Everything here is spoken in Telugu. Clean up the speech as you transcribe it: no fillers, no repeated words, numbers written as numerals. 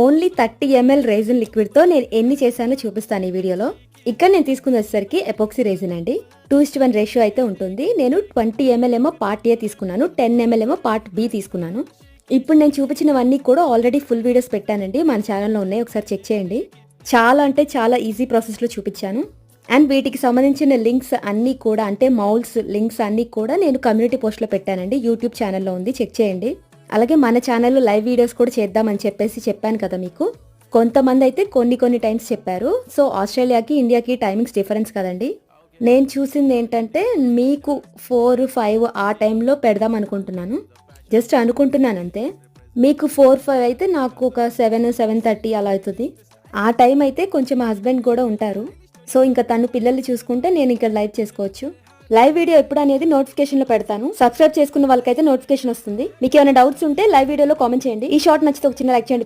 ఓన్లీ 30 ml రైజిన్ లిక్విడ్తో నేను ఎన్ని చేశానో చూపిస్తాను ఈ వీడియోలో. ఇక్కడ నేను తీసుకుని వచ్చేసరికి ఎపాక్సీ రైజిన్ అండి. 2:1 రేషియో అయితే ఉంటుంది. నేను 20 ml ఏమో పార్ట్ ఏ తీసుకున్నాను, 10 ml ఏమో పార్ట్ బి తీసుకున్నాను. ఇప్పుడు నేను చూపించినవన్నీ కూడా ఆల్రెడీ ఫుల్ వీడియోస్ పెట్టానండి, మన ఛానల్లో ఉన్నాయి, ఒకసారి చెక్ చేయండి. చాలా అంటే చాలా ఈజీ ప్రాసెస్లో చూపించాను. అండ్ వీటికి సంబంధించిన లింక్స్ అన్నీ కూడా, అంటే మౌల్డ్స్ లింక్స్ అన్నీ కూడా నేను కమ్యూనిటీ పోస్ట్లో పెట్టానండి, యూట్యూబ్ ఛానల్లో ఉంది, చెక్ చేయండి. అలాగే మన ఛానల్లో లైవ్ వీడియోస్ కూడా చేద్దామని చెప్పాను కదా మీకు. కొంతమంది అయితే కొన్ని టైమ్స్ చెప్పారు. సో ఆస్ట్రేలియాకి ఇండియాకి టైమింగ్స్ డిఫరెన్స్ కదండి. నేను చూసింది ఏంటంటే మీకు 4-5 ఆ టైంలో పెడదాం అనుకుంటున్నాను, జస్ట్ అనుకుంటున్నాను అంతే. మీకు 4-5 అయితే నాకు ఒక 7-7:30 అలా అవుతుంది. ఆ టైం అయితే కొంచెం మా హస్బెండ్ కూడా ఉంటారు. సో ఇంకా తను పిల్లల్ని చూసుకుంటే నేను ఇక్కడ లైవ్ చేసుకోవచ్చు. లైవ్ వీడియో ఎప్పుడు అనేది నోటిఫికేషన్ లో పెడతాను. సబ్స్క్రైబ్ చేసుకున్న వాళ్ళకైతే నోటిఫికేషన్ వస్తుంది. మీకు ఏమైనా డౌట్స్ ఉంటే లైవ్ వీడియోలో కామెంట్ చేయండి. ఈ షార్ట్ నచ్చితే ఒక చిన్న లైక్ చేయండి ప్లీజ్.